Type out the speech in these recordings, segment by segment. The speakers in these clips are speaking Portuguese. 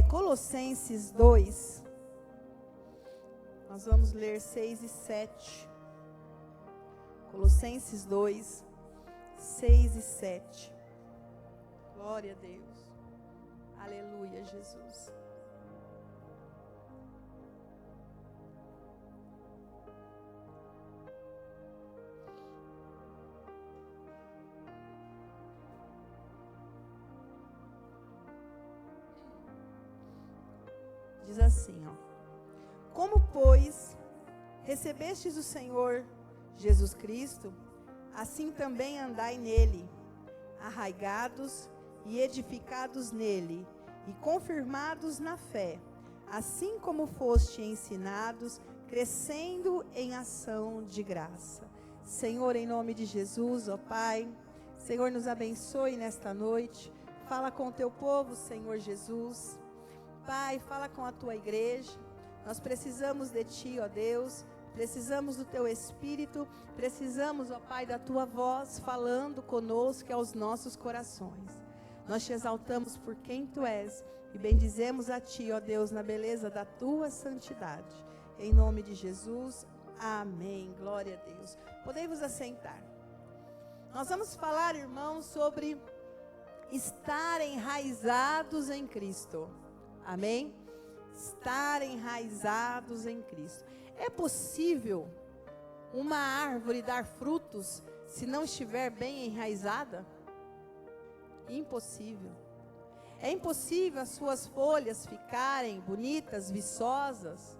Colossenses 2, nós vamos ler 6 e 7. Colossenses 2, 6 e 7. Glória a Deus. Aleluia, Jesus. Diz assim, como, pois, recebestes o Senhor Jesus Cristo, assim também andai nele, arraigados e edificados nele, e confirmados na fé, assim como foste ensinados, crescendo em ação de graça. Senhor, em nome de Jesus, ó Pai, Senhor, nos abençoe nesta noite, fala com o teu povo, Senhor Jesus. Pai, fala com a tua igreja, nós precisamos de ti, ó Deus, precisamos do teu Espírito, precisamos, ó Pai, da tua voz falando conosco e aos nossos corações. Nós te exaltamos por quem tu és e bendizemos a ti, ó Deus, na beleza da tua santidade. Em nome de Jesus, amém. Glória a Deus. Podem vos assentar. Nós vamos falar, irmãos, sobre estar enraizados em Cristo. Amém? Estar enraizados em Cristo. É possível uma árvore dar frutos se não estiver bem enraizada? Impossível. É impossível as suas folhas ficarem bonitas, viçosas,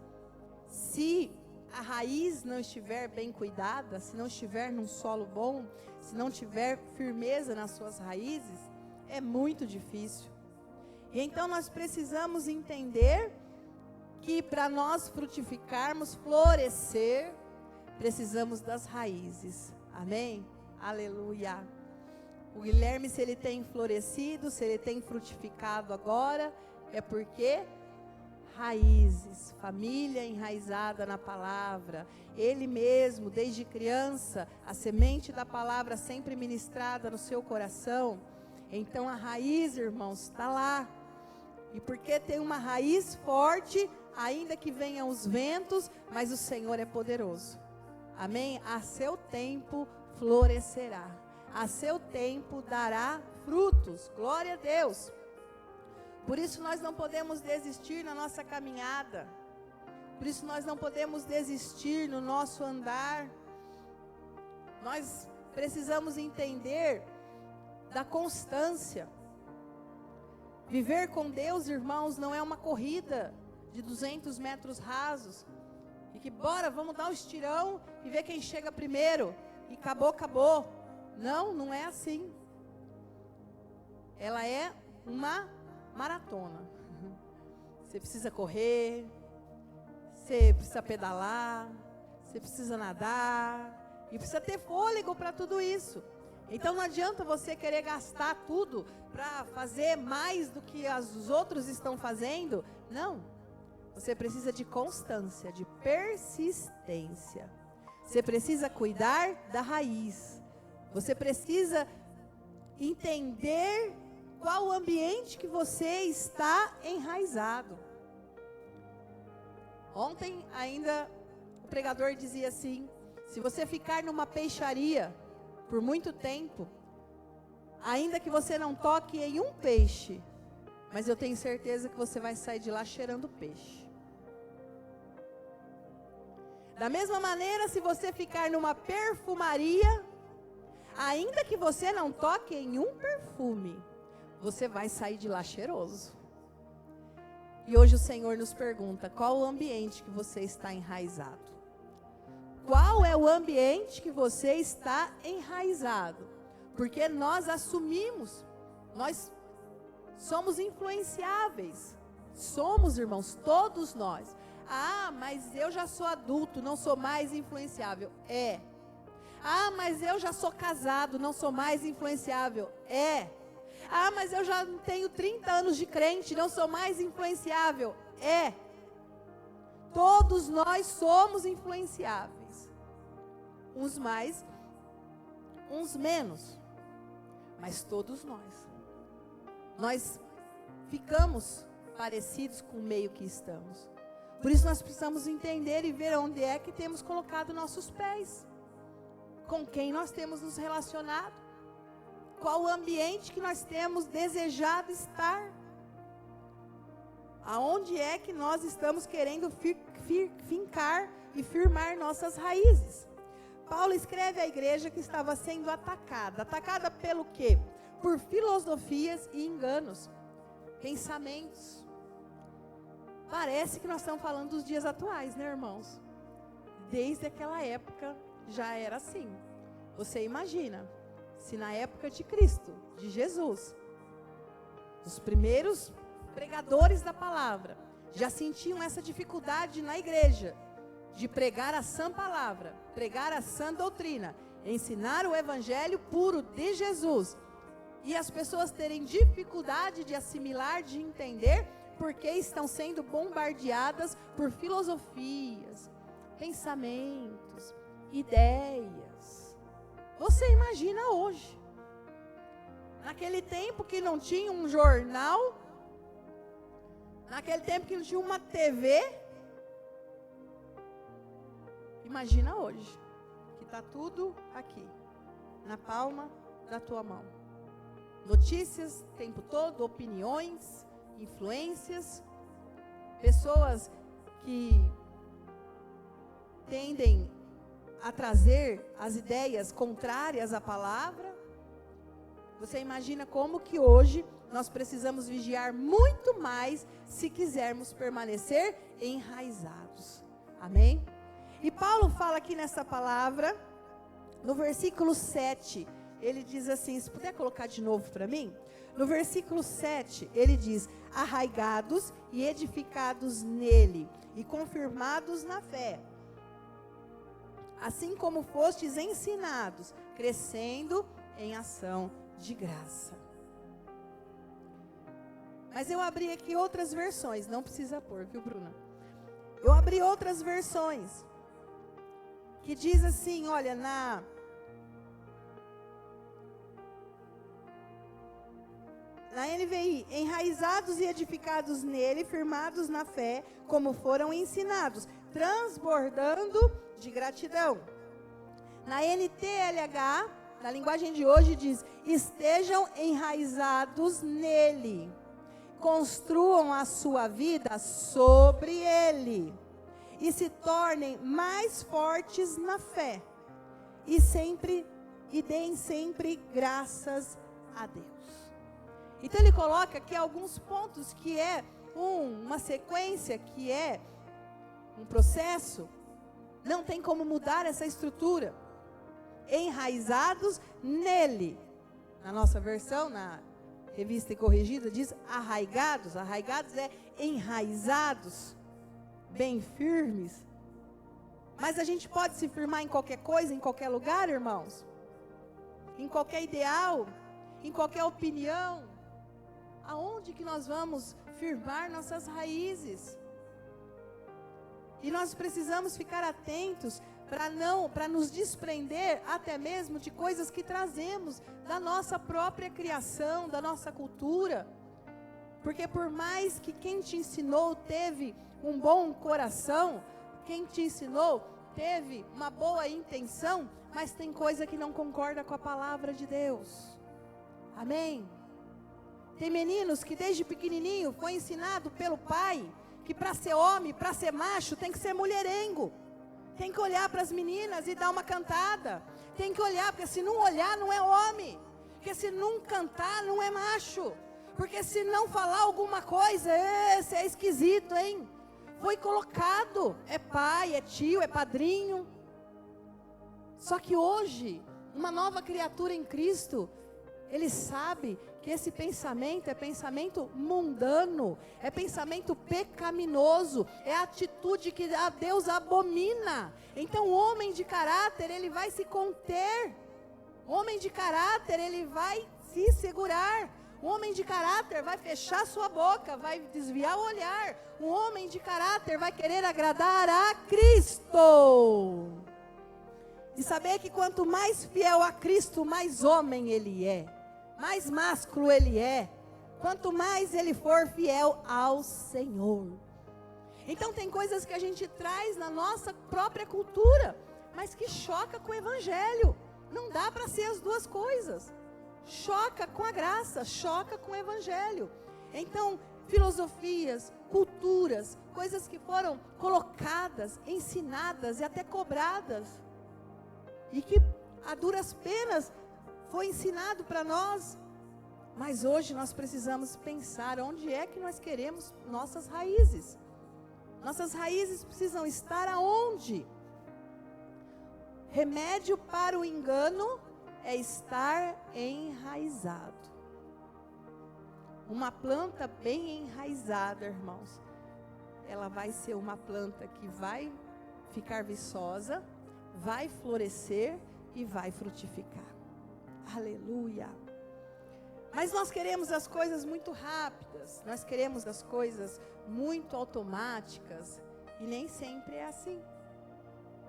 se a raiz não estiver bem cuidada, se não estiver num solo bom, se não tiver firmeza nas suas raízes, é muito difícil. E então nós precisamos entender que para nós frutificarmos, florescer, precisamos das raízes. Amém? Aleluia. O Guilherme, se ele tem florescido, se ele tem frutificado agora, é porque raízes, família enraizada na palavra. Ele mesmo, desde criança, a semente da palavra sempre ministrada no seu coração. Então a raiz, irmãos, está lá. E porque tem uma raiz forte, ainda que venham os ventos, mas o Senhor é poderoso. Amém? A seu tempo florescerá. A seu tempo dará frutos. Glória a Deus. Por isso nós não podemos desistir na nossa caminhada. Por isso nós não podemos desistir no nosso andar. Nós precisamos entender da constância. Viver com Deus, irmãos, não é uma corrida de 200 metros rasos. E que bora, vamos dar um estirão e ver quem chega primeiro. E acabou, acabou. Não, não é assim. Ela é uma maratona. Você precisa correr, você precisa pedalar, você precisa nadar. E precisa ter fôlego para tudo isso. Então não adianta você querer gastar tudo para fazer mais do que os outros estão fazendo. Não. Você precisa de constância, de persistência. Você precisa cuidar da raiz. Você precisa entender qual o ambiente que você está enraizado. Ontem ainda o pregador dizia assim: se você ficar numa peixaria por muito tempo, ainda que você não toque em um peixe, mas eu tenho certeza que você vai sair de lá cheirando peixe. Da mesma maneira, se você ficar numa perfumaria, ainda que você não toque em um perfume, você vai sair de lá cheiroso. E hoje o Senhor nos pergunta: qual o ambiente que você está enraizado? Qual é o ambiente que você está enraizado? Porque nós assumimos, nós somos influenciáveis. Somos, irmãos, todos nós. Ah, mas eu já sou adulto, não sou mais influenciável. É. Ah, mas eu já sou casado, não sou mais influenciável. É. Ah, mas eu já tenho 30 anos de crente, não sou mais influenciável. É. Todos nós somos influenciáveis. Uns mais, uns menos. Mas todos nós. Nós ficamos parecidos com o meio que estamos. Por isso nós precisamos entender e ver onde é que temos colocado nossos pés. Com quem nós temos nos relacionado. Qual o ambiente que nós temos desejado estar. Aonde é que nós estamos querendo fincar e firmar nossas raízes. Paulo escreve à igreja que estava sendo atacada. Atacada pelo quê? Por filosofias e enganos. Pensamentos. Parece que nós estamos falando dos dias atuais, né, irmãos? Desde aquela época já era assim. Você imagina, se na época de Cristo, de Jesus, os primeiros pregadores da palavra já sentiam essa dificuldade na igreja de pregar a sã palavra, pregar a sã doutrina, ensinar o evangelho puro de Jesus, e as pessoas terem dificuldade de assimilar, de entender, porque estão sendo bombardeadas por filosofias, pensamentos, ideias. Você imagina hoje, naquele tempo que não tinha um jornal, naquele tempo que não tinha uma TV, imagina hoje, que está tudo aqui, na palma da tua mão. Notícias o tempo todo, opiniões, influências, pessoas que tendem a trazer as ideias contrárias à palavra. Você imagina como que hoje nós precisamos vigiar muito mais se quisermos permanecer enraizados. Amém? E Paulo fala aqui nessa palavra, no versículo 7, ele diz assim, se puder colocar de novo para mim, no versículo 7, ele diz, arraigados e edificados nele, e confirmados na fé, assim como fostes ensinados, crescendo em ação de graça. Mas eu abri aqui outras versões, não precisa pôr, viu, Bruna? Eu abri outras versões, que diz assim, olha, na NVI, enraizados e edificados nele, firmados na fé, como foram ensinados, transbordando de gratidão. Na NTLH, na linguagem de hoje, diz, estejam enraizados nele, construam a sua vida sobre ele, e se tornem mais fortes na fé, e deem sempre graças a Deus. Então ele coloca aqui alguns pontos que é uma sequência, que é um processo, não tem como mudar essa estrutura. Enraizados nele. Na nossa versão, na Revista e Corrigida, diz arraigados. Arraigados é enraizados, bem firmes. Mas a gente pode se firmar em qualquer coisa, em qualquer lugar, irmãos? Em qualquer ideal, em qualquer opinião. Aonde que nós vamos firmar nossas raízes? E nós precisamos ficar atentos para nos desprender até mesmo de coisas que trazemos da nossa própria criação, da nossa cultura. Porque por mais que quem te ensinou teve um bom coração, quem te ensinou teve uma boa intenção, mas tem coisa que não concorda com a palavra de Deus. Amém? Tem meninos que desde pequenininho foi ensinado pelo pai que para ser homem, para ser macho, tem que ser mulherengo. Tem que olhar para as meninas e dar uma cantada. Tem que olhar, porque se não olhar não é homem. Porque se não cantar não é macho. Porque se não falar alguma coisa, esse é esquisito, hein? Foi colocado, é pai, é tio, é padrinho. Só que hoje, uma nova criatura em Cristo, ele sabe que esse pensamento é pensamento mundano, é pensamento pecaminoso, é atitude que a Deus abomina. Então o homem de caráter, ele vai se conter. O homem de caráter, ele vai se segurar. O homem de caráter vai fechar sua boca, vai desviar o olhar. O homem de caráter vai querer agradar a Cristo. E saber que quanto mais fiel a Cristo, mais homem ele é. Mais másculo ele é. quanto mais ele for fiel ao Senhor. Então tem coisas que a gente traz na nossa própria cultura, mas que choca com o Evangelho. Não dá para ser as duas coisas. Choca com a graça, choca com o Evangelho. Então, filosofias, culturas, coisas que foram colocadas, ensinadas e até cobradas, e que a duras penas foi ensinado para nós. Mas hoje nós precisamos pensar onde é que nós queremos nossas raízes. Nossas raízes precisam estar aonde? Remédio para o engano é estar enraizado. Uma planta bem enraizada, irmãos, ela vai ser uma planta que vai ficar viçosa, vai florescer e vai frutificar. Aleluia! Mas nós queremos as coisas muito rápidas, nós queremos as coisas muito automáticas, e nem sempre é assim.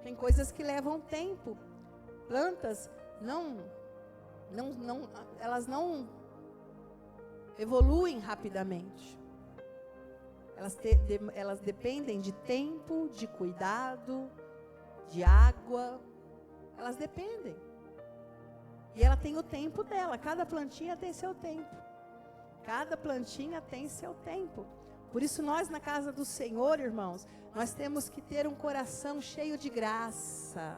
Tem coisas que levam tempo. Plantas elas não evoluem rapidamente. Elas dependem de tempo, de cuidado, de água. Elas dependem. E ela tem o tempo dela. Cada plantinha tem seu tempo. Cada plantinha tem seu tempo. Por isso nós na casa do Senhor, irmãos, nós temos que ter um coração cheio de graça.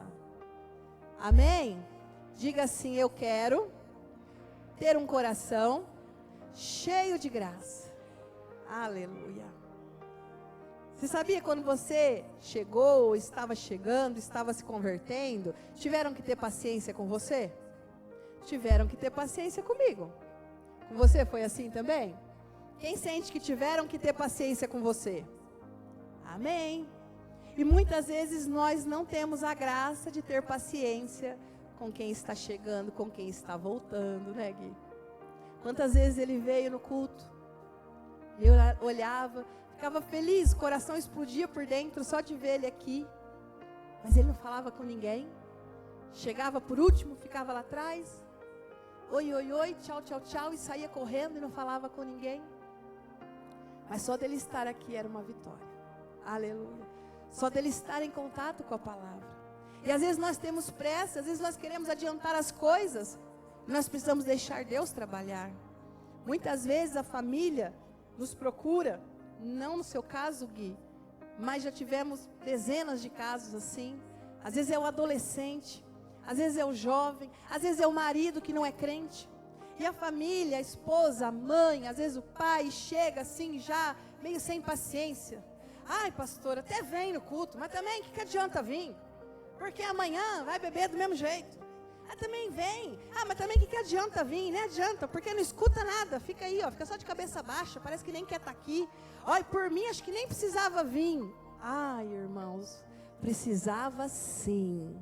Amém? Diga assim: eu quero ter um coração cheio de graça. Aleluia. Você sabia quando você chegou, estava chegando, estava se convertendo, tiveram que ter paciência com você? Tiveram que ter paciência comigo. Com você foi assim também? Quem sente que tiveram que ter paciência com você? Amém. E muitas vezes nós não temos a graça de ter paciência com quem está chegando, com quem está voltando, né, Gui? Quantas vezes ele veio no culto, eu olhava, ficava feliz, o coração explodia por dentro só de ver ele aqui, mas ele não falava com ninguém, chegava por último, ficava lá atrás, oi, oi, oi, tchau, tchau, tchau, e saía correndo e não falava com ninguém. Mas só dele estar aqui era uma vitória. Aleluia. Só dele estar em contato com a palavra. E às vezes nós temos pressa, às vezes nós queremos adiantar as coisas. Nós precisamos deixar Deus trabalhar. Muitas vezes a família nos procura, não no seu caso, Gui, mas já tivemos dezenas de casos assim. Às vezes é o adolescente, às vezes é o jovem, às vezes é o marido que não é crente. E a família, a esposa, a mãe, às vezes o pai chega assim já meio sem paciência. Ai, pastor, até vem no culto, mas também o que adianta vir? Porque amanhã vai beber do mesmo jeito. Ah, também vem. Ah, mas também o que adianta vir? Nem adianta, porque não escuta nada. Fica aí, ó, fica só de cabeça baixa, parece que nem quer estar aqui. Olha, por mim acho que nem precisava vir. Ai, irmãos, precisava sim.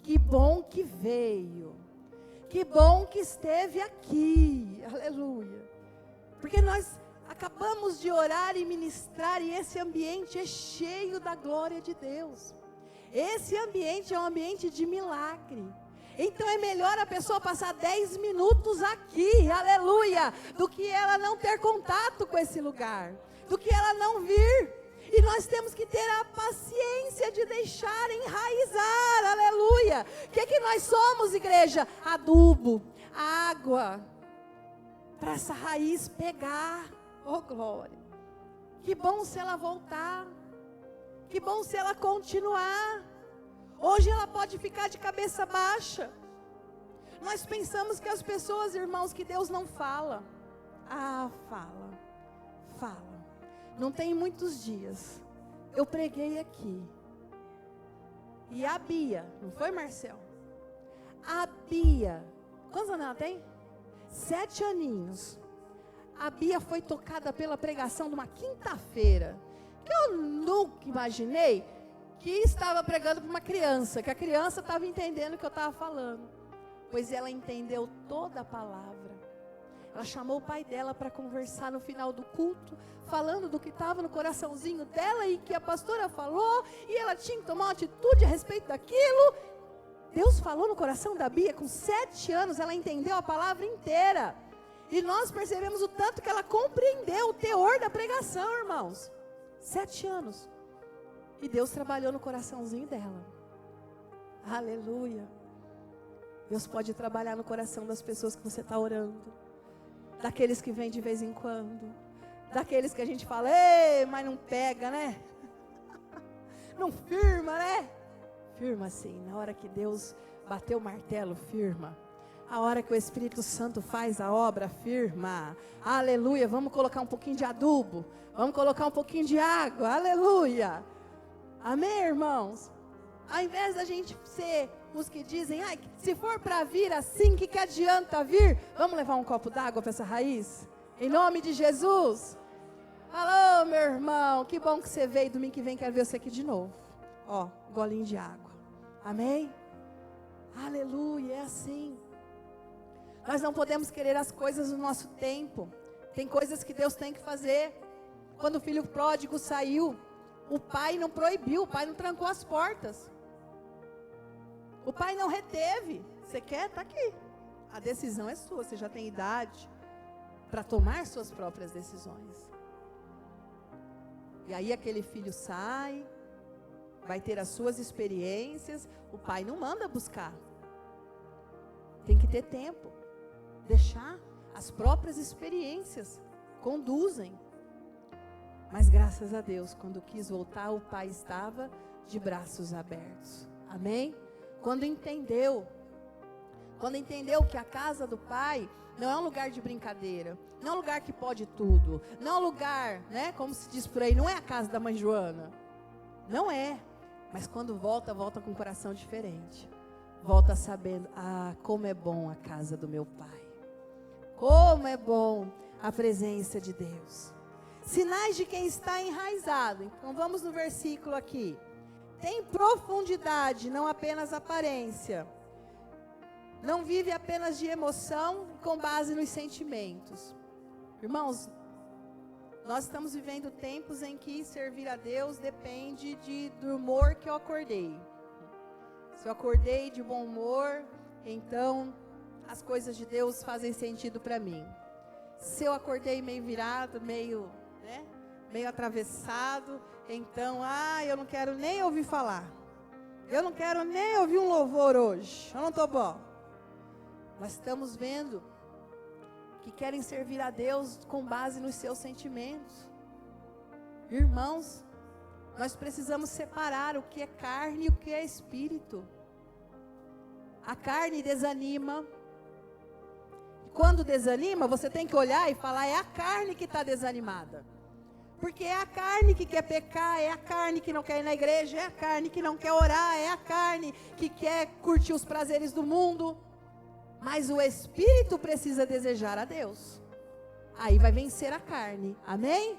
Que bom que veio. Que bom que esteve aqui, aleluia, porque nós acabamos de orar e ministrar, e esse ambiente é cheio da glória de Deus, esse ambiente é um ambiente de milagre, então é melhor a pessoa passar 10 minutos aqui, aleluia, do que ela não ter contato com esse lugar, do que ela não vir. E nós temos que ter a paciência de deixar enraizar, aleluia. O que nós somos, igreja? Adubo, água, para essa raiz pegar, oh glória. Que bom se ela voltar, que bom se ela continuar. Hoje ela pode ficar de cabeça baixa. Nós pensamos que as pessoas, irmãos, que Deus não fala. Ah, fala. Não tem muitos dias, eu preguei aqui, e a Bia, não foi, Marcel? A Bia, quantos anos ela tem? 7 aninhos. A Bia foi tocada pela pregação de uma quinta-feira, que eu nunca imaginei que estava pregando para uma criança, que a criança estava entendendo o que eu estava falando, pois ela entendeu toda a palavra. Ela chamou o pai dela para conversar no final do culto, falando do que estava no coraçãozinho dela e que a pastora falou, e ela tinha que tomar uma atitude a respeito daquilo. Deus falou no coração da Bia, com 7 anos, ela entendeu a palavra inteira. E nós percebemos o tanto que ela compreendeu o teor da pregação, irmãos. 7 anos. E Deus trabalhou no coraçãozinho dela. Aleluia. Deus pode trabalhar no coração das pessoas que você está orando. Daqueles que vêm de vez em quando. Daqueles que a gente fala, ei, mas não pega, né? Não firma, né? Firma sim. Na hora que Deus bateu o martelo, firma. A hora que o Espírito Santo faz a obra, firma. Aleluia. Vamos colocar um pouquinho de adubo. Vamos colocar um pouquinho de água. Aleluia. Amém, irmãos? Ao invés da gente ser os que dizem, ai, se for para vir assim, que adianta vir? Vamos levar um copo d'água para essa raiz? Em nome de Jesus. Alô, meu irmão, que bom que você veio. Domingo que vem quero ver você aqui de novo. Ó, golinho de água. Amém? Aleluia, é assim. Nós não podemos querer as coisas no nosso tempo. Tem coisas que Deus tem que fazer. Quando o filho pródigo saiu, o pai não proibiu, o pai não trancou as portas. O pai não reteve. Você quer? Está aqui. A decisão é sua, você já tem idade para tomar suas próprias decisões. E aí aquele filho sai, vai ter as suas experiências, o pai não manda buscar. Tem que ter tempo. Deixar as próprias experiências conduzem. Mas graças a Deus, quando quis voltar, o pai estava de braços abertos. Amém? Quando entendeu que a casa do pai não é um lugar de brincadeira, não é um lugar que pode tudo, não é um lugar, né, como se diz por aí, não é a casa da mãe Joana. Não é. Mas quando volta com um coração diferente. Volta sabendo, como é bom a casa do meu pai. Como é bom a presença de Deus. Sinais de quem está enraizado. Então vamos no versículo aqui. Tem profundidade, não apenas aparência. Não vive apenas de emoção com base nos sentimentos. Irmãos, nós estamos vivendo tempos em que servir a Deus depende do humor que eu acordei. Se eu acordei de bom humor, então as coisas de Deus fazem sentido para mim. Se eu acordei meio virado, meio atravessado, então, eu não quero nem ouvir falar. Eu não quero nem ouvir um louvor hoje. Eu não estou bom. Nós estamos vendo que querem servir a Deus com base nos seus sentimentos. Irmãos, nós precisamos separar o que é carne e o que é espírito. A carne desanima. Quando desanima, você tem que olhar e falar, é a carne que está desanimada. Porque é a carne que quer pecar, é a carne que não quer ir na igreja, é a carne que não quer orar, é a carne que quer curtir os prazeres do mundo. Mas o espírito precisa desejar a Deus. Aí vai vencer a carne. Amém?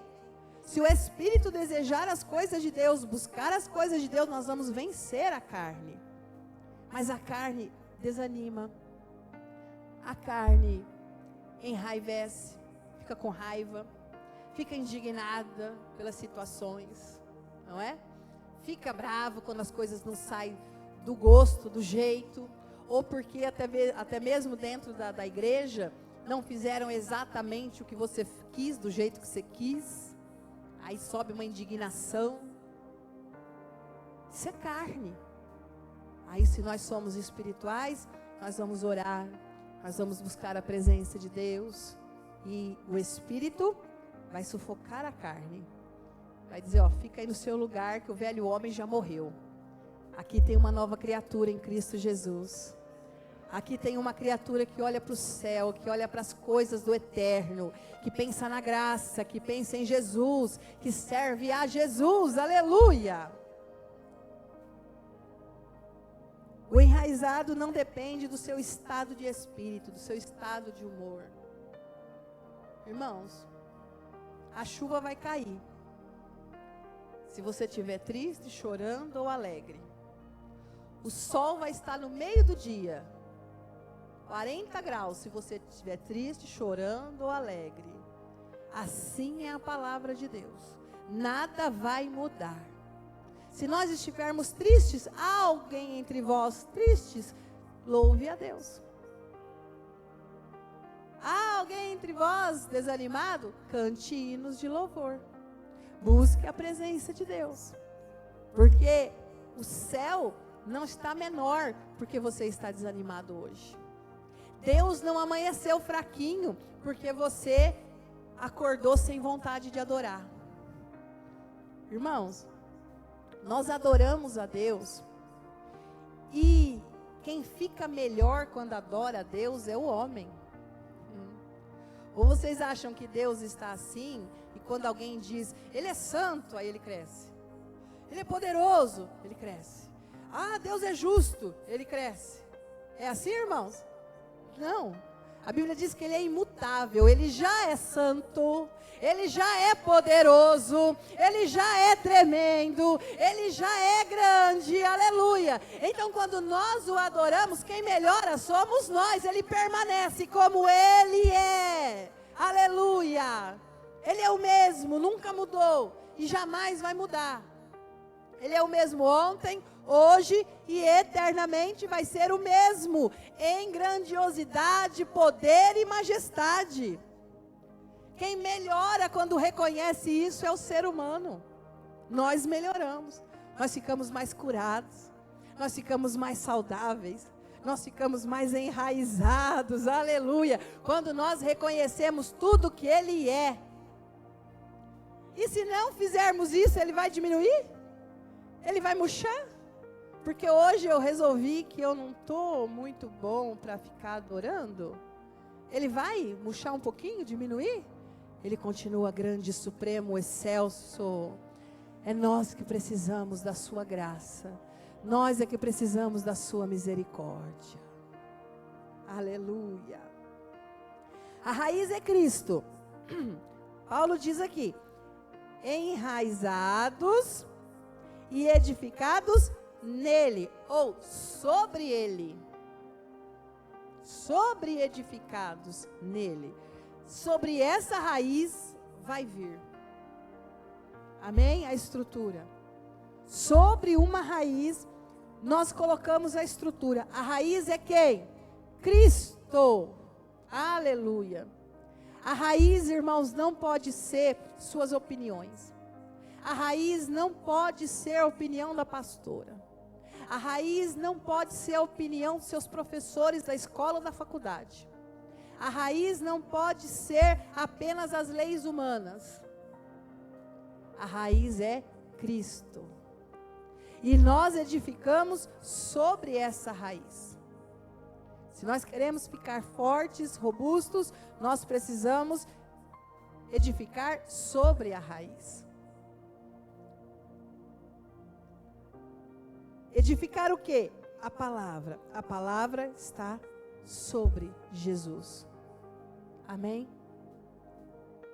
Se o espírito desejar as coisas de Deus, buscar as coisas de Deus, nós vamos vencer a carne. Mas a carne desanima. A carne enraivece, fica com raiva, fica indignada pelas situações, não é? Fica bravo quando as coisas não saem do gosto, do jeito, ou porque até mesmo dentro da igreja não fizeram exatamente o que você quis, do jeito que você quis. Aí sobe uma indignação. Isso é carne. Aí se nós somos espirituais, nós vamos orar, nós vamos buscar a presença de Deus, e o Espírito vai sufocar a carne. Vai dizer, fica aí no seu lugar, que o velho homem já morreu. Aqui tem uma nova criatura em Cristo Jesus. Aqui tem uma criatura que olha para o céu, que olha para as coisas do eterno, que pensa na graça, que pensa em Jesus, que serve a Jesus, aleluia. O enraizado não depende do seu estado de espírito, do seu estado de humor. Irmãos, a chuva vai cair. Se você estiver triste, chorando ou alegre. O sol vai estar no meio do dia. 40 graus, se você estiver triste, chorando ou alegre. Assim é a palavra de Deus. Nada vai mudar. Se nós estivermos tristes, há alguém entre vós tristes, louve a Deus. Há alguém entre vós desanimado, cante hinos de louvor. Busque a presença de Deus. Porque o céu não está menor porque você está desanimado hoje. Deus não amanheceu fraquinho porque você acordou sem vontade de adorar. Irmãos, nós adoramos a Deus e quem fica melhor quando adora a Deus é o homem. Ou vocês acham que Deus está assim e quando alguém diz, Ele é santo, aí ele cresce. Ele é poderoso, ele cresce. Ah, Deus é justo, ele cresce. É assim, irmãos? Não. A Bíblia diz que Ele é imutável, Ele já é santo, Ele já é poderoso, Ele já é tremendo, Ele já é grande, aleluia. Então quando nós o adoramos, quem melhora somos nós, Ele permanece como Ele é, aleluia. Ele é o mesmo, nunca mudou e jamais vai mudar. Ele é o mesmo ontem, hoje e eternamente vai ser o mesmo, em grandiosidade, poder e majestade. Quem melhora quando reconhece isso é o ser humano. Nós melhoramos, nós ficamos mais curados, nós ficamos mais saudáveis, nós ficamos mais enraizados, aleluia, quando nós reconhecemos tudo que Ele é. E se não fizermos isso, Ele vai diminuir? Ele vai murchar? Porque hoje eu resolvi que eu não estou muito bom para ficar adorando. Ele vai murchar um pouquinho, diminuir? Ele continua grande, supremo, excelso. É nós que precisamos da sua graça. Nós é que precisamos da sua misericórdia. Aleluia. A raiz é Cristo. Paulo diz aqui, enraizados e edificados nele, ou sobre ele. Sobre edificados nele. Sobre essa raiz vai vir. Amém? A estrutura. Sobre uma raiz, nós colocamos a estrutura. A raiz é quem? Cristo. Aleluia. A raiz, irmãos, não pode ser suas opiniões. A raiz não pode ser a opinião da pastora. A raiz não pode ser a opinião dos seus professores da escola ou da faculdade. A raiz não pode ser apenas as leis humanas. A raiz é Cristo. E nós edificamos sobre essa raiz. Se nós queremos ficar fortes, robustos, nós precisamos edificar sobre a raiz. Edificar o quê? A palavra. A palavra está sobre Jesus. Amém?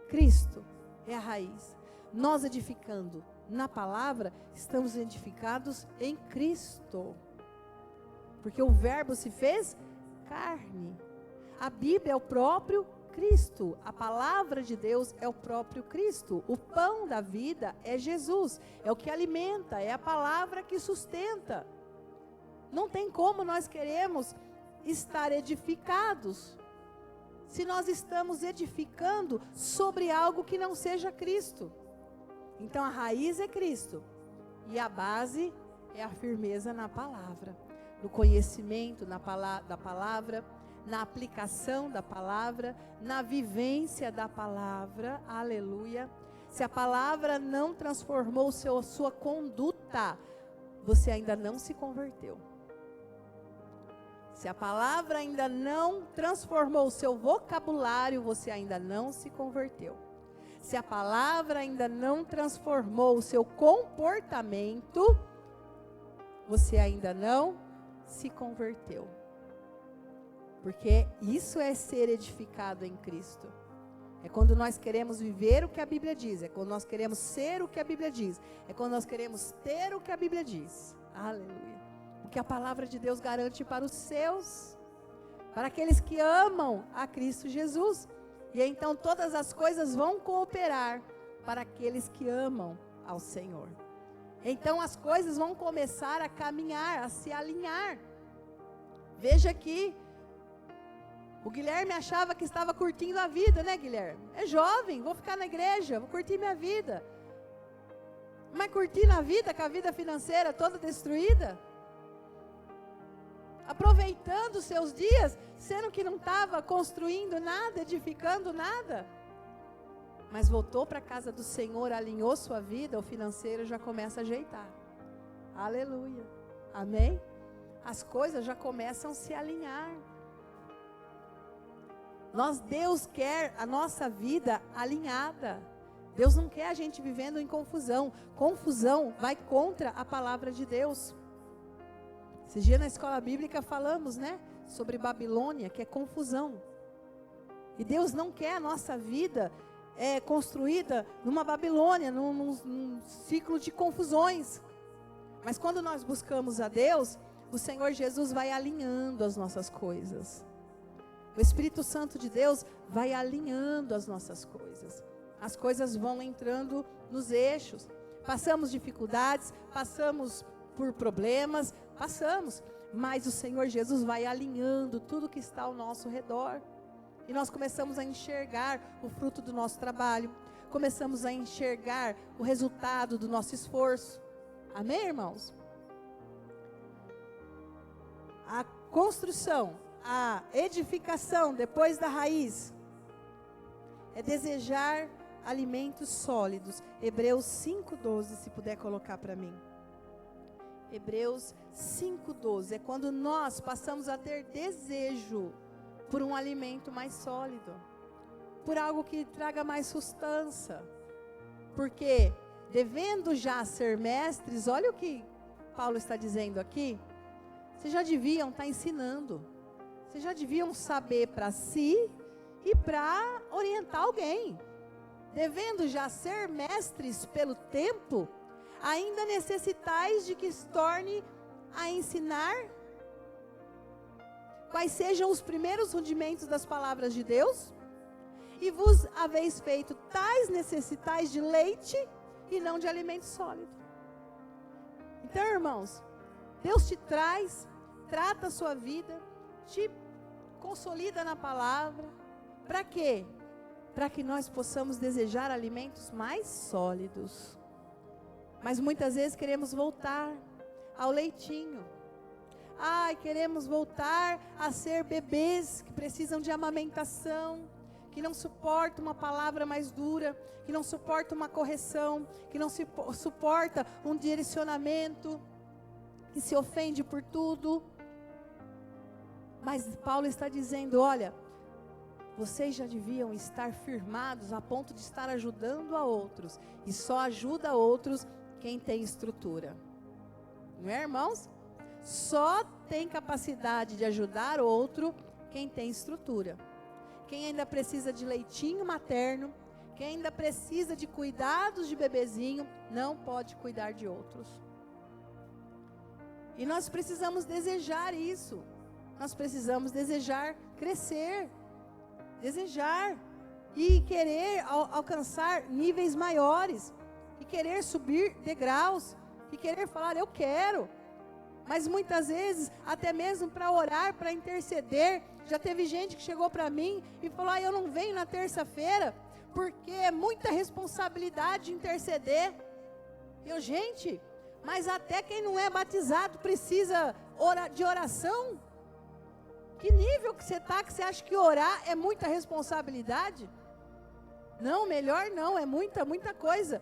Cristo é a raiz. Nós edificando na palavra, estamos edificados em Cristo. Porque o verbo se fez carne. A Bíblia é o próprio Cristo. A palavra de Deus é o próprio Cristo. O pão da vida é Jesus. É o que alimenta, é a palavra que sustenta. Não tem como nós queremos estar edificados se nós estamos edificando sobre algo que não seja Cristo. Então a raiz é Cristo e a base é a firmeza na palavra, no conhecimento da palavra, na aplicação da palavra, na vivência da palavra, aleluia. Se a palavra não transformou sua conduta, você ainda não se converteu. Se a palavra ainda não transformou o seu vocabulário, você ainda não se converteu. Se a palavra ainda não transformou o seu comportamento, você ainda não se converteu. Porque isso é ser edificado em Cristo. É quando nós queremos viver o que a Bíblia diz. É quando nós queremos ser o que a Bíblia diz. É quando nós queremos ter o que a Bíblia diz. Aleluia. O que a palavra de Deus garante para os seus, para aqueles que amam a Cristo Jesus. E então todas as coisas vão cooperar para aqueles que amam ao Senhor. Então as coisas vão começar a caminhar, a se alinhar. Veja aqui, O Guilherme achava que estava curtindo a vida, né, Guilherme? É jovem, vou ficar na igreja, vou curtir minha vida. Mas curtindo a vida, com a vida financeira toda destruída? Aproveitando os seus dias, sendo que não estava construindo nada, edificando nada? Mas voltou para a casa do Senhor, alinhou sua vida, o financeiro já começa a ajeitar. Aleluia. Amém? As coisas já começam a se alinhar. Deus quer a nossa vida alinhada. Deus não quer a gente vivendo em confusão. Confusão vai contra a palavra de Deus. Esse dia na escola bíblica falamos, né? Sobre Babilônia, que é confusão. E Deus não quer a nossa vida construída numa Babilônia, num ciclo de confusões. Mas quando nós buscamos a Deus, o Senhor Jesus vai alinhando as nossas coisas. O Espírito Santo de Deus vai alinhando as nossas coisas. As coisas vão entrando nos eixos. Passamos dificuldades, passamos por problemas, mas o Senhor Jesus vai alinhando tudo que está ao nosso redor. E nós começamos a enxergar o fruto do nosso trabalho, começamos a enxergar o resultado do nosso esforço. Amém, irmãos? A construção, a edificação depois da raiz é desejar alimentos sólidos. Hebreus 5:12, se puder colocar para mim. Hebreus 5:12 é quando nós passamos a ter desejo por um alimento mais sólido, por algo que traga mais sustância. Porque devendo já ser mestres, olha o que Paulo está dizendo aqui, vocês já deviam estar ensinando. Vocês já deviam saber para si e para orientar alguém. Devendo já ser mestres pelo tempo, ainda necessitais de que se torne a ensinar quais sejam os primeiros rudimentos das palavras de Deus, e vos haveis feito tais necessitais de leite e não de alimento sólido. Então, irmãos, Deus te trata a sua vida, te consolida na palavra. Para quê? Para que nós possamos desejar alimentos mais sólidos. Mas muitas vezes queremos voltar ao leitinho. Queremos voltar a ser bebês que precisam de amamentação, que não suportam uma palavra mais dura, que não suportam uma correção, que não suporta um direcionamento, que se ofende por tudo. Mas Paulo está dizendo, olha, vocês já deviam estar firmados a ponto de estar ajudando a outros. E só ajuda a outros quem tem estrutura. Não é, irmãos? Só tem capacidade de ajudar outro quem tem estrutura. Quem ainda precisa de leitinho materno, quem ainda precisa de cuidados de bebezinho, não pode cuidar de outros. E nós precisamos desejar isso. Nós precisamos desejar crescer, desejar e querer alcançar níveis maiores, e querer subir degraus, e querer falar, eu quero. Mas muitas vezes, até mesmo para orar, para interceder, já teve gente que chegou para mim e falou, eu não venho na terça-feira, porque é muita responsabilidade interceder. Gente, mas até quem não é batizado precisa de oração? Que nível que você está, que você acha que orar é muita responsabilidade? Não, melhor não, é muita coisa.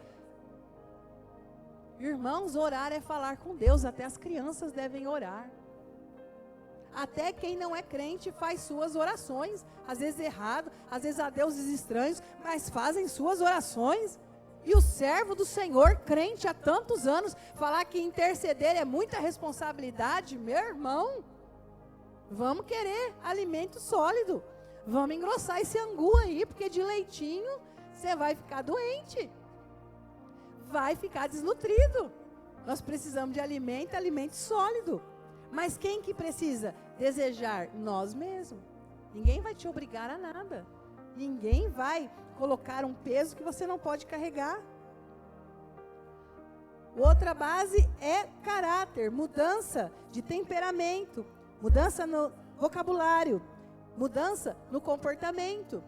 Irmãos, orar é falar com Deus, até as crianças devem orar. Até quem não é crente faz suas orações, às vezes errado, às vezes a deuses estranhos, mas fazem suas orações. E o servo do Senhor, crente há tantos anos, falar que interceder é muita responsabilidade, meu irmão, vamos querer alimento sólido, vamos engrossar esse angu aí, porque de leitinho você vai ficar doente, vai ficar desnutrido. Nós precisamos de alimento sólido. Mas quem que precisa? Desejar nós mesmos. Ninguém vai te obrigar a nada. Ninguém vai colocar um peso que você não pode carregar. Outra base é caráter, mudança de temperamento, mudança no vocabulário, Mudança no comportamento.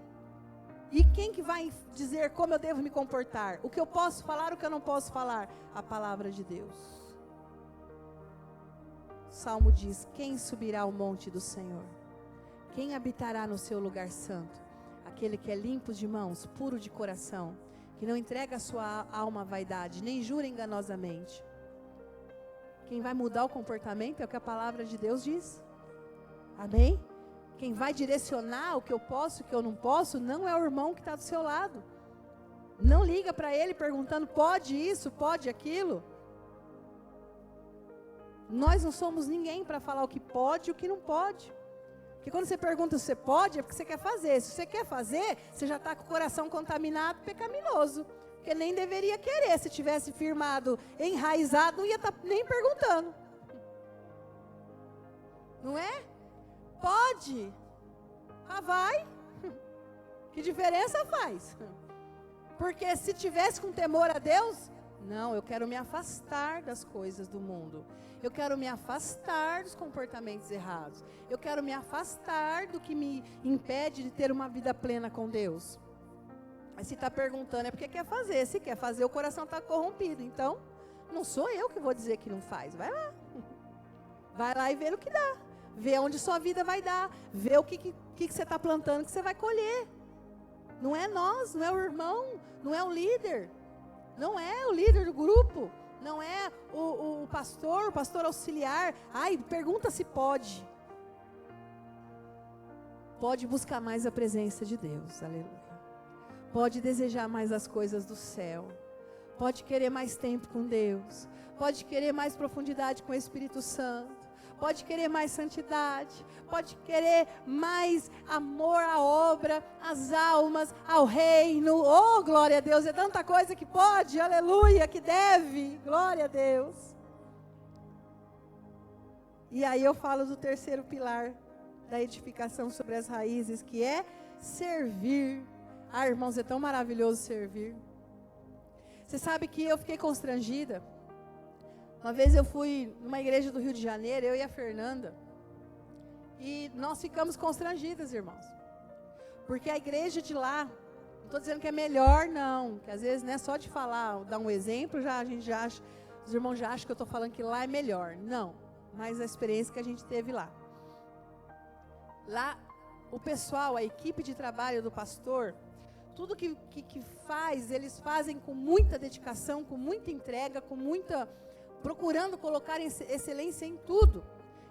E quem que vai dizer como eu devo me comportar? O que eu posso falar, o que eu não posso falar? A palavra de Deus. O Salmo diz: quem subirá ao monte do Senhor? Quem habitará no seu lugar santo? Aquele que é limpo de mãos, puro de coração, que não entrega a sua alma à vaidade, nem jura enganosamente. Quem vai mudar o comportamento é o que a palavra de Deus diz. Amém? Quem vai direcionar o que eu posso e o que eu não posso, não é o irmão que está do seu lado. Não liga para ele perguntando, pode isso, pode aquilo. Nós não somos ninguém para falar o que pode e o que não pode. Porque quando você pergunta se você pode, é porque você quer fazer. Se você quer fazer, você já está com o coração contaminado, pecaminoso. Porque nem deveria querer. Se tivesse firmado, enraizado, não ia estar nem perguntando. Não é? Pode. Ah, vai. Que diferença faz? Porque se tivesse com temor a Deus, não, eu quero me afastar das coisas do mundo. Eu quero me afastar dos comportamentos errados. Eu quero me afastar do que me impede de ter uma vida plena com Deus. Mas se está perguntando é porque quer fazer. Se quer fazer, o coração está corrompido. Então, não sou eu que vou dizer que não faz. Vai lá. Vai lá e vê o que dá. Vê onde sua vida vai dar. Vê o que você está plantando que você vai colher. Não é nós, não é o irmão, não é o líder. Não é o líder do grupo. Não é o pastor auxiliar. Ai, pergunta se pode. Pode buscar mais a presença de Deus. Aleluia. Pode desejar mais as coisas do céu. Pode querer mais tempo com Deus. Pode querer mais profundidade com o Espírito Santo. Pode querer mais santidade. Pode querer mais amor à obra, às almas, ao reino. Oh, glória a Deus. É tanta coisa que pode, aleluia, que deve. Glória a Deus. E aí eu falo do terceiro pilar da edificação sobre as raízes, que é servir. Ah, irmãos, é tão maravilhoso servir. Você sabe que eu fiquei constrangida. Uma vez eu fui numa igreja do Rio de Janeiro, eu e a Fernanda, e nós ficamos constrangidas, irmãos. Porque a igreja de lá, não estou dizendo que é melhor, não, que às vezes, né, só de falar, dar um exemplo, a gente já acha, os irmãos já acham que eu estou falando que lá é melhor. Não, mas a experiência que a gente teve lá. Lá, o pessoal, a equipe de trabalho do pastor, tudo que faz, eles fazem com muita dedicação, com muita entrega, procurando colocar excelência em tudo.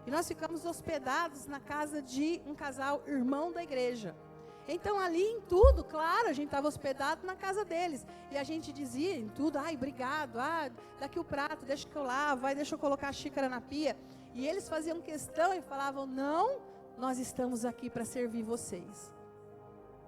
E nós ficamos hospedados na casa de um casal irmão da igreja. Então ali em tudo, claro, a gente estava hospedado na casa deles. E a gente dizia em tudo, ai, obrigado, daqui o prato, deixa que eu lavo, deixa eu colocar a xícara na pia. E eles faziam questão e falavam, não, nós estamos aqui para servir vocês.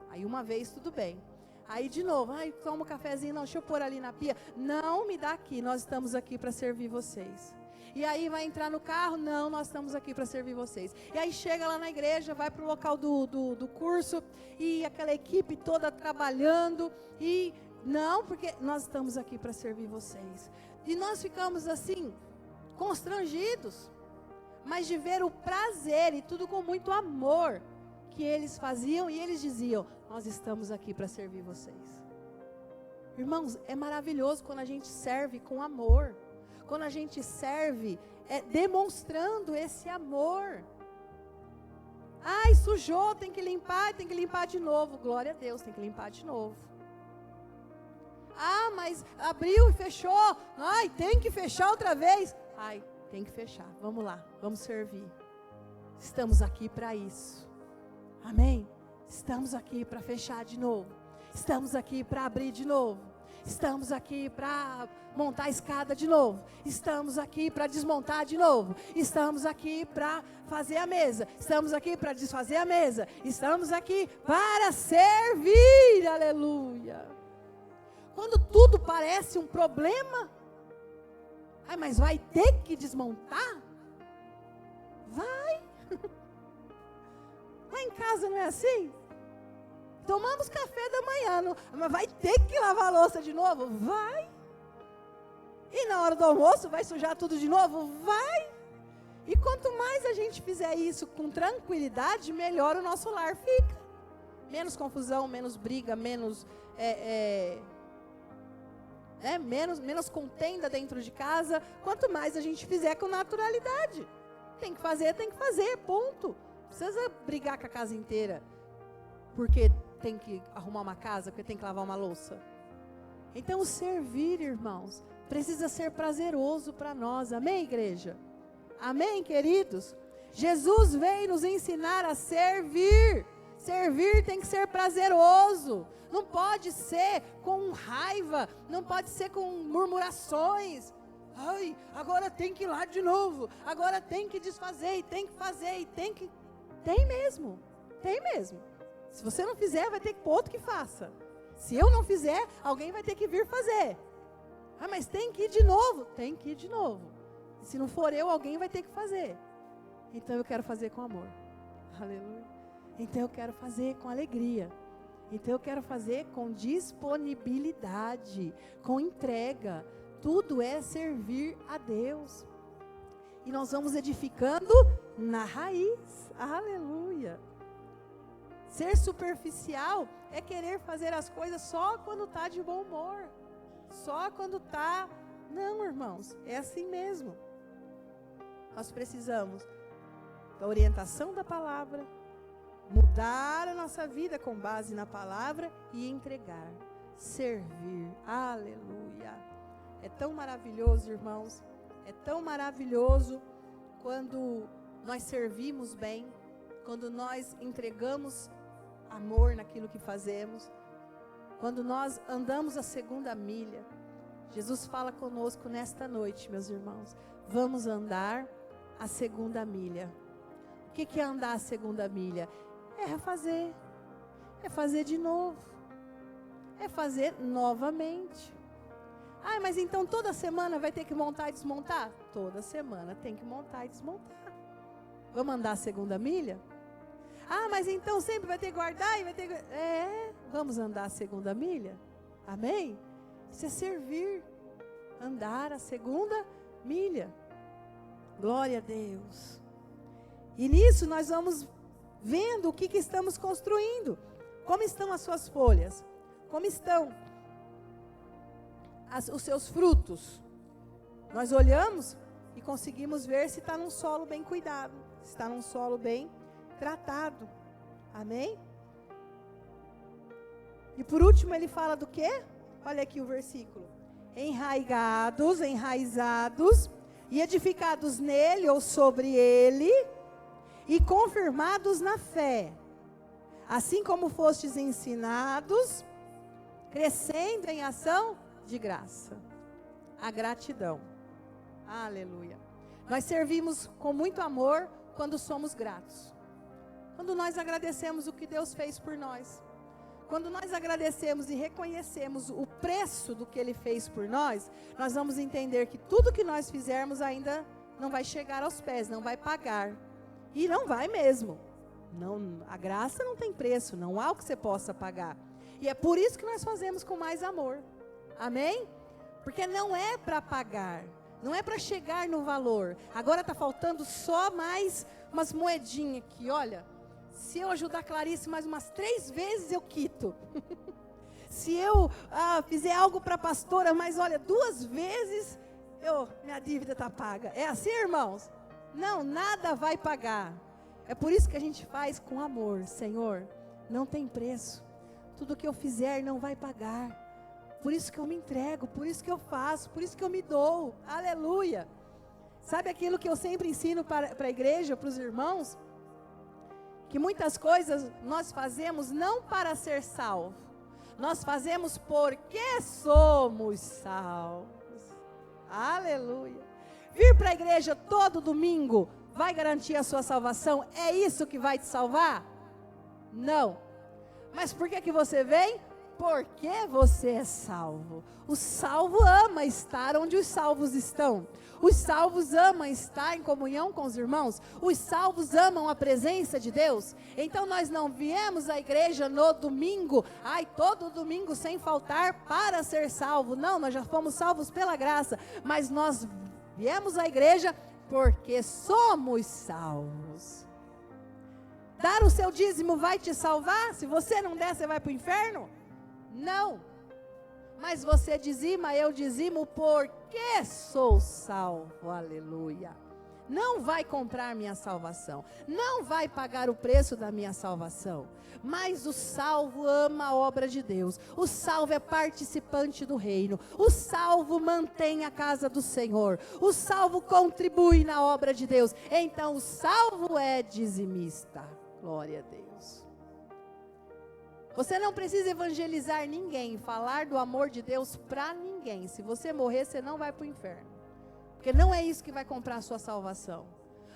Aí uma vez tudo bem. Aí de novo, toma um cafezinho, não, deixa eu pôr ali na pia. Não, me dá aqui, nós estamos aqui para servir vocês. E aí vai entrar no carro, não, nós estamos aqui para servir vocês. E aí chega lá na igreja, vai para o local do curso, e aquela equipe toda trabalhando, e não, porque nós estamos aqui para servir vocês. E nós ficamos assim, constrangidos, mas de ver o prazer, e tudo com muito amor, que eles faziam, e eles diziam, nós estamos aqui para servir vocês. Irmãos, é maravilhoso quando a gente serve com amor. Quando a gente serve, demonstrando esse amor. Ai, sujou, tem que limpar de novo. Glória a Deus, tem que limpar de novo. Ah, mas abriu e fechou. Ai, tem que fechar outra vez. Ai, tem que fechar. Vamos lá, vamos servir. Estamos aqui para isso. Amém? Estamos aqui para fechar de novo. Estamos aqui para abrir de novo. Estamos aqui para montar a escada de novo. Estamos aqui para desmontar de novo. Estamos aqui para fazer a mesa. Estamos aqui para desfazer a mesa. Estamos aqui para servir. Aleluia. Quando tudo parece um problema, ai, mas vai ter que desmontar? Vai. Lá em casa não é assim? Tomamos café da manhã, mas vai ter que lavar a louça de novo? Vai. E na hora do almoço vai sujar tudo de novo? Vai. E quanto mais a gente fizer isso com tranquilidade, melhor o nosso lar fica. Menos confusão, menos briga, menos contenda dentro de casa. Quanto mais a gente fizer com naturalidade. Tem que fazer, ponto. Não precisa brigar com a casa inteira porque tem que arrumar uma casa, porque tem que lavar uma louça. Então o servir, irmãos, precisa ser prazeroso para nós. Amém, igreja? Amém, queridos? Jesus veio nos ensinar a servir. Servir tem que ser prazeroso. Não pode ser com raiva, não pode ser com murmurações. Ai, agora tem que ir lá de novo, agora tem que desfazer, e tem que fazer, e tem que... Tem mesmo. Se você não fizer, vai ter que pôr outro que faça. Se eu não fizer, alguém vai ter que vir fazer. Ah, mas tem que ir de novo. Tem que ir de novo. Se não for eu, alguém vai ter que fazer. Então eu quero fazer com amor. Aleluia. Então eu quero fazer com alegria. Então eu quero fazer com disponibilidade, com entrega. Tudo é servir a Deus. E nós vamos edificando na raiz. Aleluia. Ser superficial é querer fazer as coisas só quando está de bom humor. Só quando está... Não, irmãos, é assim mesmo. Nós precisamos da orientação da palavra, mudar a nossa vida com base na palavra e entregar, servir. Aleluia. É tão maravilhoso, irmãos, é tão maravilhoso quando nós servimos bem, quando nós entregamos amor naquilo que fazemos, quando nós andamos a segunda milha. Jesus fala conosco nesta noite, meus irmãos, vamos andar a segunda milha. O que é andar a segunda milha? É fazer de novo, é fazer novamente. Ah, mas então toda semana vai ter que montar e desmontar? Toda semana tem que montar e desmontar. Vamos andar a segunda milha? Ah, mas então sempre vai ter que guardar e vai ter que... vamos andar a segunda milha? Amém? Isso é servir. Andar a segunda milha. Glória a Deus. E nisso nós vamos vendo o que estamos construindo. Como estão as suas folhas? Como estão os seus frutos? Nós olhamos e conseguimos ver se está num solo bem cuidado, se está num solo bem tratado. Amém? E por último ele fala do quê? Olha aqui o versículo. Enraizados e edificados nele ou sobre ele e confirmados na fé. Assim como fostes ensinados, crescendo em ação de graça. A gratidão. Aleluia. Nós servimos com muito amor quando somos gratos. Quando nós agradecemos o que Deus fez por nós. Quando nós agradecemos e reconhecemos o preço do que Ele fez por nós, nós vamos entender que tudo que nós fizermos ainda não vai chegar aos pés, não vai pagar. E não vai mesmo. Não, a graça não tem preço, não há o que você possa pagar. E é por isso que nós fazemos com mais amor. Amém? Porque não é para pagar, não é para chegar no valor. Agora está faltando só mais umas moedinhas aqui, olha. Se eu ajudar a Clarice mais umas 3 vezes, eu quito. Se eu fizer algo para a pastora, mas olha, 2 vezes, minha dívida está paga. É assim, irmãos? Não, nada vai pagar. É por isso que a gente faz com amor. Senhor, não tem preço. Tudo que eu fizer não vai pagar. Por isso que eu me entrego, por isso que eu faço, por isso que eu me dou. Aleluia. Sabe aquilo que eu sempre ensino para a igreja, para os irmãos? Que muitas coisas nós fazemos não para ser salvo. Nós fazemos porque somos salvos. Aleluia. Vir para a igreja todo domingo vai garantir a sua salvação? É isso que vai te salvar? Não. Mas por que você vem? Porque você é salvo. O salvo ama estar onde os salvos estão. Os salvos amam estar em comunhão com os irmãos. Os salvos amam a presença de Deus. Então nós não viemos à igreja no domingo, todo domingo sem faltar para ser salvo. Não, nós já fomos salvos pela graça. Mas nós viemos à igreja porque somos salvos. Dar o seu dízimo vai te salvar? Se você não der, você vai para o inferno? Não. Mas você dizima, eu dizimo, porque sou salvo. Aleluia. Não vai comprar minha salvação. Não vai pagar o preço da minha salvação. Mas o salvo ama a obra de Deus. O salvo é participante do reino. O salvo mantém a casa do Senhor. O salvo contribui na obra de Deus. Então o salvo é dizimista. Glória a Deus. Você não precisa evangelizar ninguém, falar do amor de Deus para ninguém. Se você morrer, você não vai para o inferno. Porque não é isso que vai comprar a sua salvação.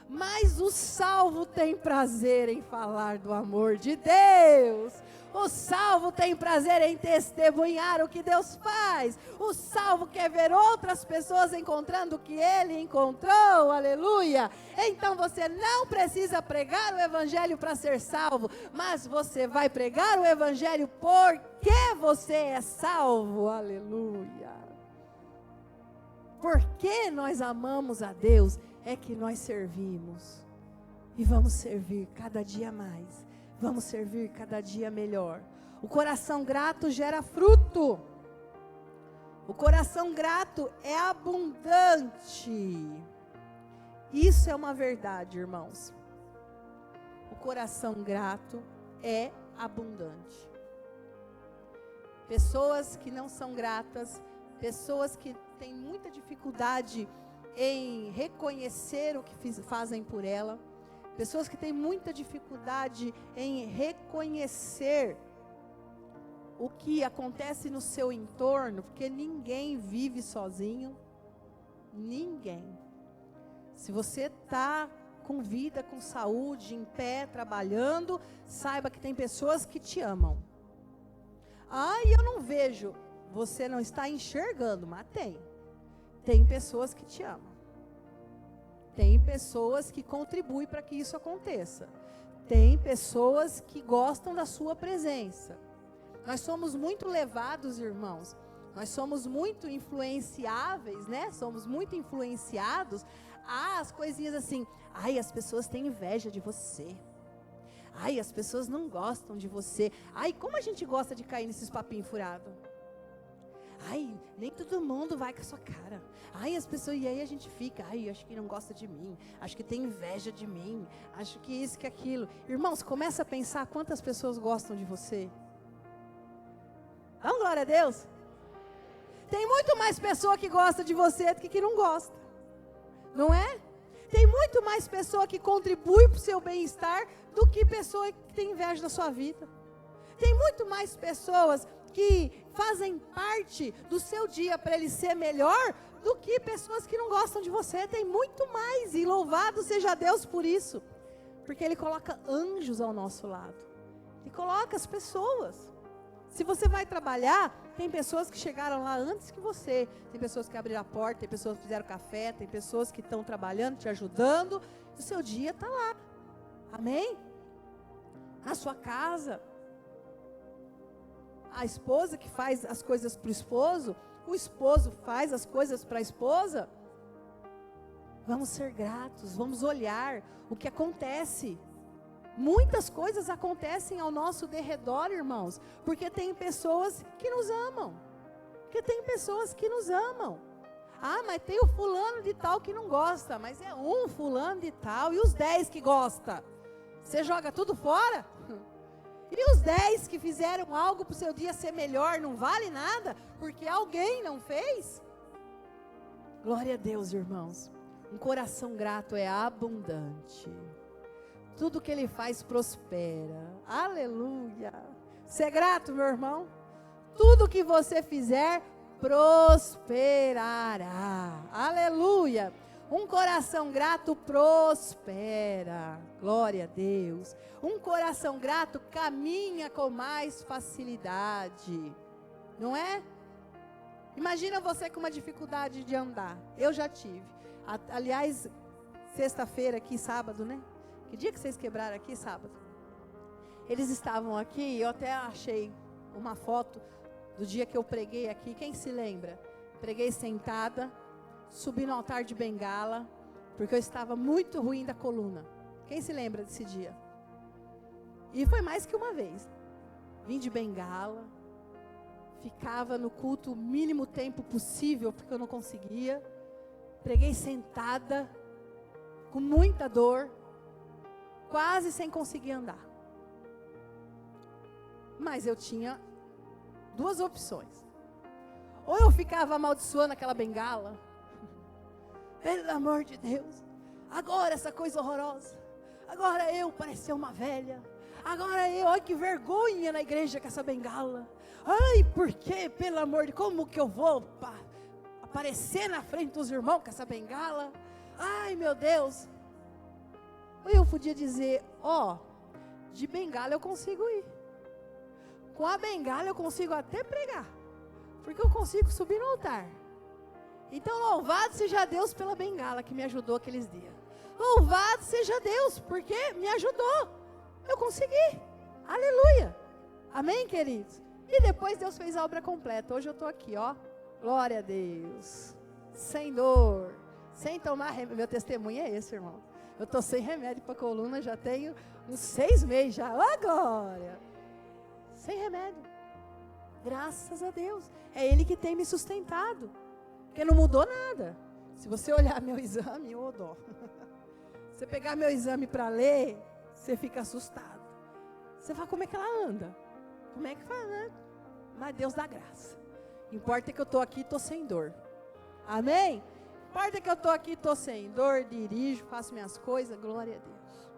Mas o salvo tem prazer em falar do amor de Deus. O salvo tem prazer em testemunhar o que Deus faz. O salvo quer ver outras pessoas encontrando o que ele encontrou. Aleluia. Então você não precisa pregar o evangelho para ser salvo. Mas você vai pregar o evangelho porque você é salvo. Aleluia. Porque nós amamos a Deus, é que nós servimos. E vamos servir cada dia mais. Vamos servir cada dia melhor. O coração grato gera fruto. O coração grato é abundante. Isso é uma verdade, irmãos. O coração grato é abundante. Pessoas que não são gratas, pessoas que têm muita dificuldade em reconhecer o que fazem por ela, pessoas que têm muita dificuldade em reconhecer o que acontece no seu entorno, porque ninguém vive sozinho, ninguém. Se você está com vida, com saúde, em pé, trabalhando, saiba que tem pessoas que te amam. Eu não vejo. Você não está enxergando, mas tem. Tem pessoas que te amam. Tem pessoas que contribuem para que isso aconteça. Tem pessoas que gostam da sua presença. Nós somos muito levados, irmãos. Nós somos muito influenciáveis, né? Somos muito influenciados às coisinhas assim. As pessoas têm inveja de você. As pessoas não gostam de você. Como a gente gosta de cair nesses papinhos furados. Nem todo mundo vai com a sua cara. As pessoas, e aí a gente fica, acho que não gosta de mim, acho que tem inveja de mim, acho que isso, que aquilo. Irmãos, começa a pensar quantas pessoas gostam de você. Dá glória a Deus. Tem muito mais pessoa que gosta de você do que não gosta. Não é? Tem muito mais pessoa que contribui para o seu bem-estar do que pessoa que tem inveja da sua vida. Tem muito mais pessoas que fazem parte do seu dia para ele ser melhor do que pessoas que não gostam de você. Tem muito mais, e louvado seja Deus por isso, porque Ele coloca anjos ao nosso lado, e coloca as pessoas. Se você vai trabalhar, tem pessoas que chegaram lá antes que você, tem pessoas que abriram a porta, tem pessoas que fizeram café, tem pessoas que estão trabalhando, te ajudando, o seu dia está lá, amém? Na sua casa. A esposa que faz as coisas para o esposo faz as coisas para a esposa. Vamos ser gratos, vamos olhar o que acontece. Muitas coisas acontecem ao nosso derredor, irmãos, porque tem pessoas que nos amam. Mas tem o fulano de tal que não gosta, mas é um fulano de tal, e os 10 que gosta? Você joga tudo fora? E os 10 que fizeram algo para o seu dia ser melhor, não vale nada, porque alguém não fez? Glória a Deus, irmãos. Um coração grato é abundante. Tudo que ele faz prospera. Aleluia. Você é grato, meu irmão? Tudo que você fizer prosperará. Aleluia. Um coração grato prospera. Glória a Deus. Um coração grato caminha com mais facilidade. Não é? Imagina você com uma dificuldade de andar. Eu já tive. Aliás, sexta-feira aqui, sábado, né? Que dia que vocês quebraram aqui? Sábado. Eles estavam aqui, eu até achei uma foto do dia que eu preguei aqui. Quem se lembra? Preguei sentada, subi no altar de bengala, porque eu estava muito ruim da coluna. Quem se lembra desse dia? E foi mais que uma vez. Vim de bengala, ficava no culto o mínimo tempo possível, porque eu não conseguia. Preguei sentada, com muita dor, quase sem conseguir andar. Mas eu tinha duas opções. Ou eu ficava amaldiçoando aquela bengala, pelo amor de Deus, agora essa coisa horrorosa, agora eu parecia uma velha, agora eu, ai que vergonha na igreja com essa bengala, ai por quê, pelo amor de, como que eu vou aparecer na frente dos irmãos com essa bengala, ai meu Deus. Ou eu podia dizer, de bengala eu consigo ir, com a bengala eu consigo até pregar, porque eu consigo subir no altar. Então louvado seja Deus pela bengala que me ajudou aqueles dias. Louvado seja Deus, porque me ajudou. Eu consegui. Aleluia. Amém, queridos? E depois Deus fez a obra completa. Hoje eu estou aqui, glória a Deus. Sem dor, sem tomar remédio. Meu testemunho é esse, irmão. Eu estou sem remédio para coluna, já tenho uns 6 meses já. Glória. Sem remédio. Graças a Deus. É Ele que tem me sustentado. Porque não mudou nada. Se você olhar meu exame, dó. Você pegar meu exame para ler, você fica assustado. Você fala, como é que ela anda? Como é que faz, né? Mas Deus dá graça. Importa que eu estou aqui e estou sem dor. Amém? Importa que eu estou aqui e estou sem dor, dirijo, faço minhas coisas, glória a Deus.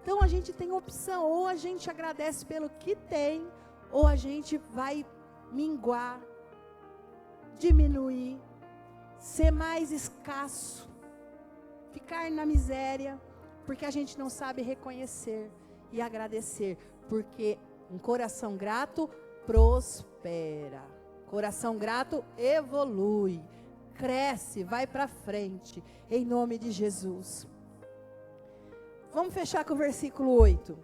Então a gente tem opção, ou a gente agradece pelo que tem, ou a gente vai minguar, diminuir, ser mais escasso, ficar na miséria, porque a gente não sabe reconhecer e agradecer, porque um coração grato prospera, coração grato evolui, cresce, vai para frente, em nome de Jesus. Vamos fechar com o versículo 8,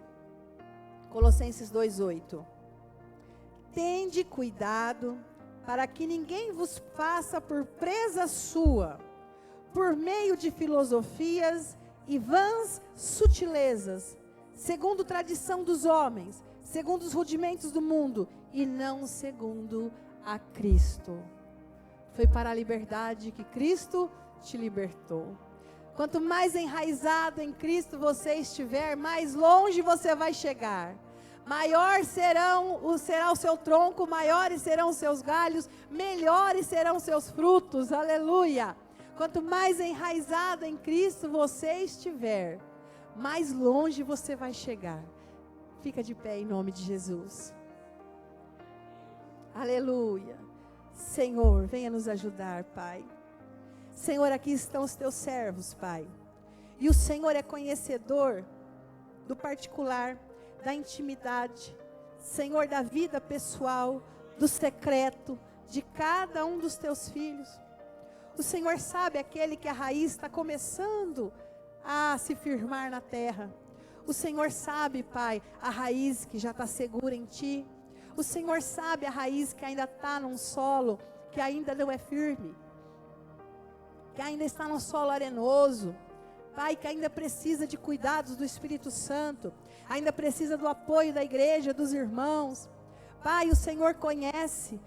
Colossenses 2:8. Tende cuidado para que ninguém vos faça por presa sua, por meio de filosofias e vãs sutilezas, segundo tradição dos homens, segundo os rudimentos do mundo, e não segundo a Cristo. Foi para a liberdade que Cristo te libertou. Quanto mais enraizado em Cristo você estiver, mais longe você vai chegar. Maior será o seu tronco, maiores serão os seus galhos, melhores serão os seus frutos, aleluia. Quanto mais enraizado em Cristo você estiver, mais longe você vai chegar. Fica de pé em nome de Jesus. Aleluia. Senhor, venha nos ajudar, Pai. Senhor, aqui estão os teus servos, Pai. E o Senhor é conhecedor do particular, da intimidade, Senhor, da vida pessoal, do secreto de cada um dos teus filhos. O Senhor sabe aquele que a raiz está começando a se firmar na terra. O Senhor sabe, Pai, a raiz que já está segura em Ti. O Senhor sabe a raiz que ainda está num solo que ainda não é firme, que ainda está num solo arenoso. Pai, que ainda precisa de cuidados do Espírito Santo, ainda precisa do apoio da igreja, dos irmãos. Pai, o Senhor conhece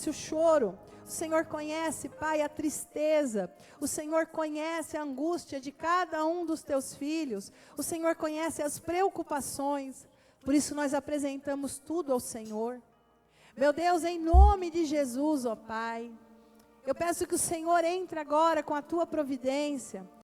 o choro, o Senhor conhece, Pai, a tristeza, o Senhor conhece a angústia de cada um dos teus filhos, o Senhor conhece as preocupações, por isso nós apresentamos tudo ao Senhor. Meu Deus, em nome de Jesus, ó Pai, eu peço que o Senhor entre agora com a tua providência,